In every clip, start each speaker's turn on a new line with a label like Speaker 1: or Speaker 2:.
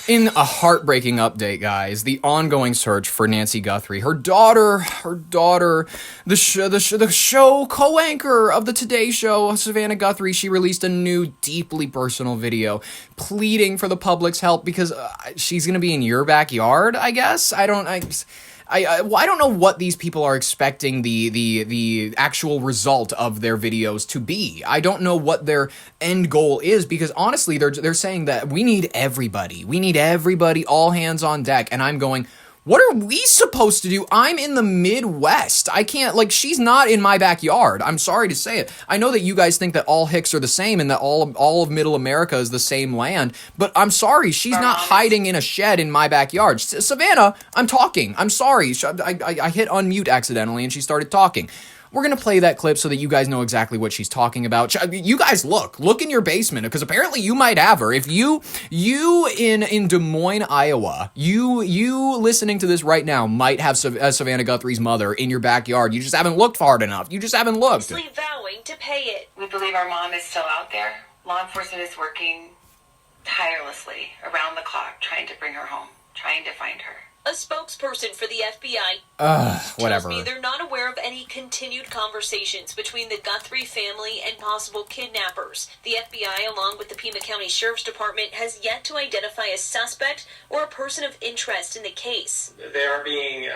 Speaker 1: In a heartbreaking update, guys, the ongoing search for Nancy Guthrie, her daughter, the show co-anchor of the Today Show, Savannah Guthrie, she released a new, deeply personal video pleading for the public's help because she's going to be in your backyard, I guess? I don't know what these people are expecting the actual result of their videos to be. I don't know what their end goal is because honestly, they're saying that we need everybody. We need everybody, all hands on deck. And I'm going, what are we supposed to do? I'm in the Midwest. I can't, she's not in my backyard. I'm sorry to say it. I know that you guys think that all Hicks are the same and that all of Middle America is the same land, but I'm sorry. She's not hiding in a shed in my backyard. Savannah, I'm talking. I'm sorry. I hit unmute accidentally and she started talking. We're going to play that clip so that you guys know exactly what she's talking about. You guys look in your basement because apparently you might have her. If you in Des Moines, Iowa, you listening to this right now might have Savannah Guthrie's mother in your backyard. You just haven't looked hard enough. You just haven't looked.
Speaker 2: Vowing to pay it.
Speaker 3: We believe our mom is still out there. Law enforcement is working tirelessly around the clock trying to bring her home, trying to find her.
Speaker 2: A spokesperson for the FBI
Speaker 1: whatever.
Speaker 2: tells me they're not aware of any continued conversations between the Guthrie family and possible kidnappers. The FBI, along with the Pima County Sheriff's Department, has yet to identify a suspect or a person of interest in the case.
Speaker 4: They are being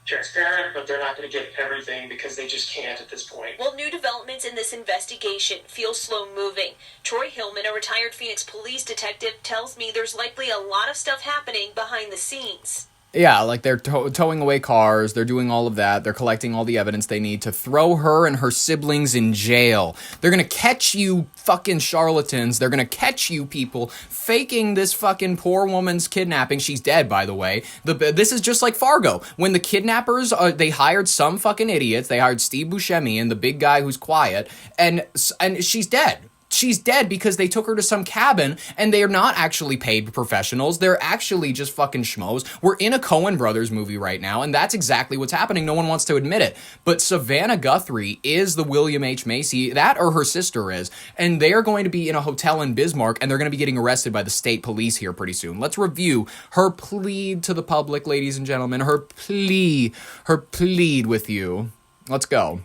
Speaker 4: transparent, but they're not going to get everything because they just can't at this point.
Speaker 2: Well, new developments in this investigation feel slow-moving. Troy Hillman, a retired Phoenix police detective, tells me there's likely a lot of stuff happening behind the scenes.
Speaker 1: Yeah, they're towing away cars, they're doing all of that, they're collecting all the evidence they need to throw her and her siblings in jail. They're gonna catch you fucking charlatans, they're gonna catch you people faking this fucking poor woman's kidnapping. She's dead, by the way. This is just like Fargo. When the kidnappers, they hired some fucking idiots, they hired Steve Buscemi and the big guy who's quiet, and she's dead. She's dead because they took her to some cabin and they are not actually paid professionals. They're actually just fucking schmoes. We're in a Coen Brothers movie right now, and that's exactly what's happening. No one wants to admit it. But Savannah Guthrie is the William H. Macy, that or her sister is, and they are going to be in a hotel in Bismarck, and they're going to be getting arrested by the state police here pretty soon. Let's review her plea to the public, ladies and gentlemen. Her plead with you. Let's go.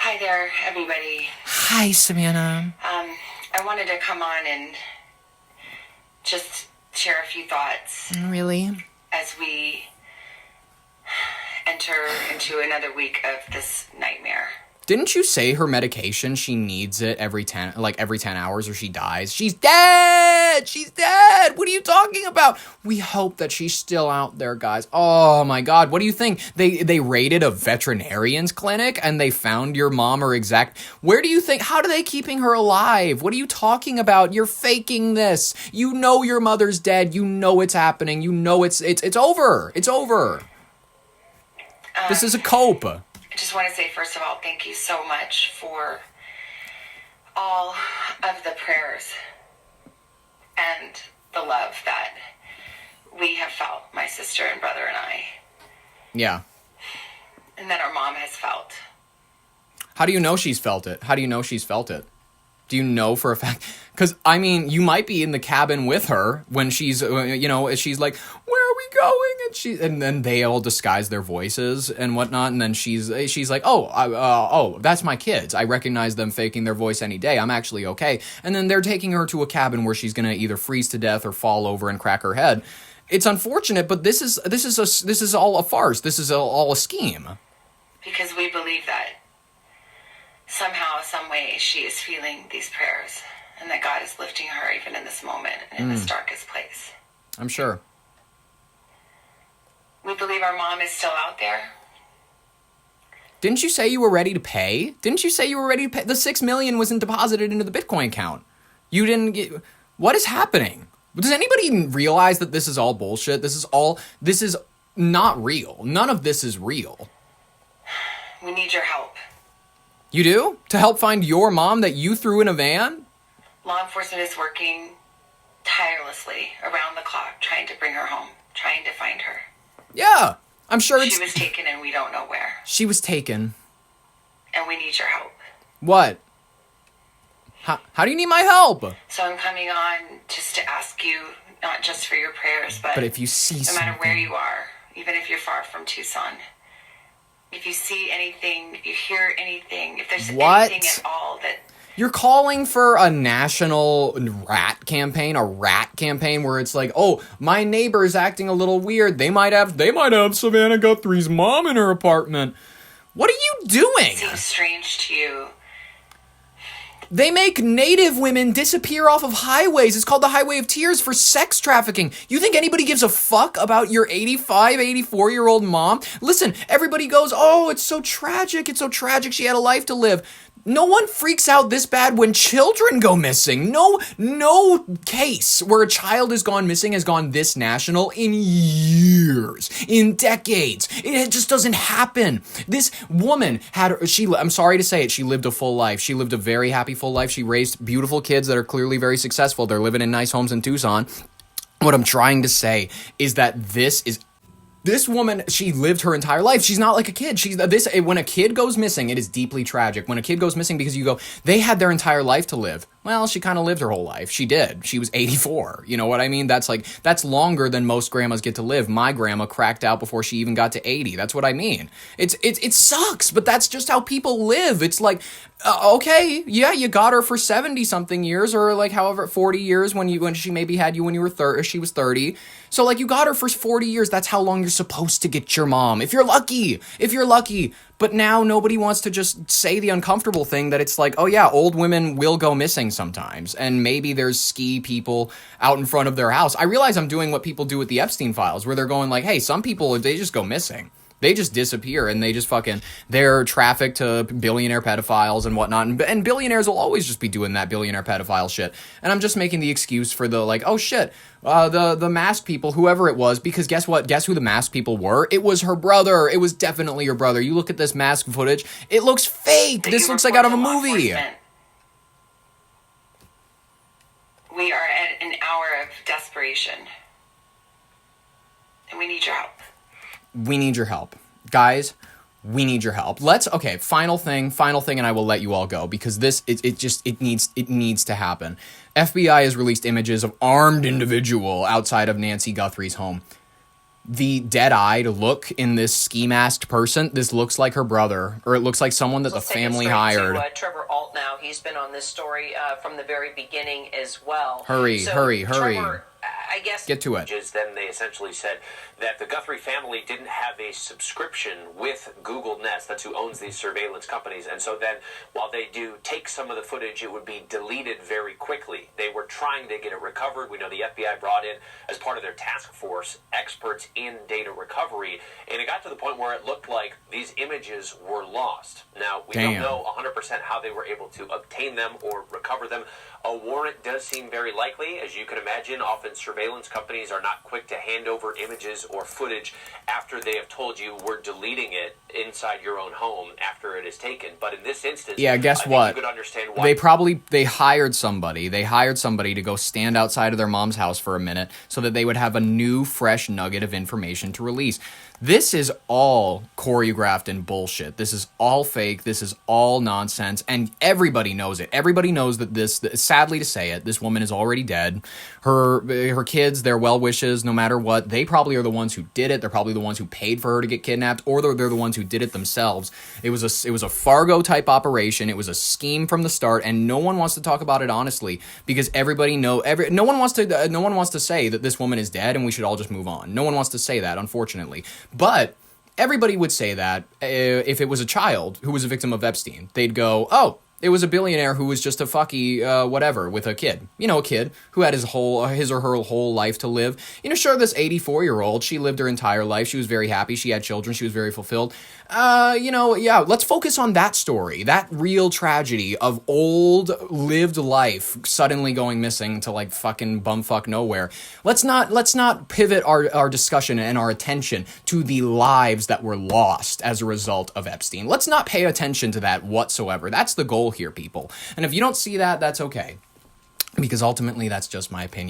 Speaker 3: Hi there, everybody.
Speaker 1: Hi, Savannah.
Speaker 3: I wanted to come on and just share a few thoughts.
Speaker 1: Really?
Speaker 3: As we enter into another week of this nightmare.
Speaker 1: Didn't you say her medication, she needs it every 10 hours or she dies? She's dead! She's dead! What are you talking about? We hope that she's still out there, guys. Oh my god, what do you think? They raided a veterinarian's clinic and they found your mom or where do you think, how are they keeping her alive? What are you talking about? You're faking this. You know your mother's dead. You know it's happening. You know it's over. It's over. This is a cope.
Speaker 3: I just want to say, first of all, thank you so much for all of the prayers and the love that we have felt, my sister and brother and I.
Speaker 1: Yeah.
Speaker 3: And that our mom has felt.
Speaker 1: How do you know she's felt it? How do you know she's felt it? Do you know for a fact? Because, I mean, you might be in the cabin with her when she's, she's like, where are we going? And then they all disguise their voices and whatnot. And then she's like, that's my kids. I recognize them faking their voice any day. I'm actually okay. And then they're taking her to a cabin where she's going to either freeze to death or fall over and crack her head. It's unfortunate, but this is all a farce. This is all a scheme.
Speaker 3: Because we believe that somehow, some way, she is feeling these prayers and that God is lifting her even in this moment and in this darkest place.
Speaker 1: I'm sure.
Speaker 3: We believe our mom is still out there.
Speaker 1: Didn't you say you were ready to pay? The $6 million wasn't deposited into the Bitcoin account. You didn't get... What is happening? Does anybody even realize that this is all bullshit? This is not real. None of this is real.
Speaker 3: We need your help.
Speaker 1: You do? To help find your mom that you threw in a van?
Speaker 3: Law enforcement is working tirelessly around the clock trying to bring her home, trying to find her.
Speaker 1: Yeah, I'm sure
Speaker 3: She was taken and we don't know where.
Speaker 1: She was taken.
Speaker 3: And we need your help.
Speaker 1: What? How do you need my help?
Speaker 3: So I'm coming on just to ask you, not just for your prayers, but
Speaker 1: if you see
Speaker 3: no matter where you are, even if you're far from Tucson, if you see anything, if you hear anything, if there's anything at all that...
Speaker 1: You're calling for a national rat campaign where it's like, oh, my neighbor's acting a little weird. They might have Savannah Guthrie's mom in her apartment. What are you doing?
Speaker 3: It seems strange to you.
Speaker 1: They make Native women disappear off of highways. It's called the Highway of Tears for sex trafficking. You think anybody gives a fuck about your 85, 84-year-old mom? Listen, everybody goes, oh, it's so tragic. It's so tragic. She had a life to live. No one freaks out this bad when children go missing. No case where a child has gone missing has gone this national in years, in decades. It just doesn't happen. This woman I'm sorry to say it, she lived a full life. She lived a very happy full life. She raised beautiful kids that are clearly very successful. They're living in nice homes in Tucson. What I'm trying to say is that this woman, she lived her entire life. She's not like a kid. When a kid goes missing, it is deeply tragic. When a kid goes missing because you go, they had their entire life to live. Well, she kind of lived her whole life. She did. She was 84. You know what I mean? That's longer than most grandmas get to live. My grandma cracked out before she even got to 80. That's what I mean. It sucks, but that's just how people live. It's like, okay, yeah, you got her for 70 something years, or like however 40 years when she maybe had you when you were she was 30. So like you got her for 40 years. That's how long you're supposed to get your mom. If you're lucky. But now nobody wants to just say the uncomfortable thing that it's like, oh yeah, old women will go missing sometimes. And maybe there's ski people out in front of their house. I realize I'm doing what people do with the Epstein files, where they're going like, hey, some people, they just go missing. They just disappear and they just they're trafficked to billionaire pedophiles and whatnot. And billionaires will always just be doing that billionaire pedophile shit. And I'm just making the excuse for the like, oh shit, the masked people, whoever it was, because guess what? Guess who the masked people were? It was her brother. It was definitely her brother. You look at this mask footage. It looks fake. This looks like out of a movie.
Speaker 3: We are at an hour of desperation. And we need your help.
Speaker 1: We need your help. Guys, we need your help. Final thing, and I will let you all go, because it needs to happen. FBI has released images of armed individual outside of Nancy Guthrie's home. The dead-eyed look in this ski-masked person, this looks like her brother, or it looks like someone that the family hired.
Speaker 5: Trevor Alt now. He's been on this story from the very beginning as well.
Speaker 1: Hurry.
Speaker 5: Trevor, I guess...
Speaker 1: Get to it.
Speaker 6: Then they essentially said that the Guthrie family didn't have a subscription with Google Nest. That's who owns these surveillance companies. And so then, while they do take some of the footage, it would be deleted very quickly. They were trying to get it recovered. We know the FBI brought in, as part of their task force, experts in data recovery. And it got to the point where it looked like these images were lost. Now, we don't know 100% how they were able to obtain them or recover them. A warrant does seem very likely. As you can imagine, often surveillance companies are not quick to hand over images or footage after they have told you we're deleting it inside your own home after it is taken. But in this instance,
Speaker 1: yeah, guess what?
Speaker 6: You could understand why.
Speaker 1: They hired somebody. They hired somebody to go stand outside of their mom's house for a minute so that they would have a new, fresh nugget of information to release. This is all choreographed and bullshit. This is all fake. This is all nonsense. And everybody knows it. Everybody knows that sadly to say it, this woman is already dead. Her kids, their well wishes, no matter what, they probably are the ones who did it. They're probably the ones who paid for her to get kidnapped, or they're the ones who did it themselves. It was a Fargo type operation. It was a scheme from the start, and no one wants to talk about it honestly, because no one wants to say that this woman is dead and we should all just move on. No one wants to say that, unfortunately. But everybody would say that if it was a child who was a victim of Epstein. They'd go, oh, it was a billionaire who was just a fucky whatever with a kid. You know, a kid who had his or her whole life to live. You know, sure, this 84-year-old, she lived her entire life. She was very happy. She had children. She was very fulfilled. Let's focus on that story, that real tragedy of old lived life suddenly going missing to like fucking bumfuck nowhere. Let's not pivot our discussion and our attention to the lives that were lost as a result of Epstein. Let's not pay attention to that whatsoever. That's the goal here, people. And if you don't see that, that's okay. Because ultimately, that's just my opinion.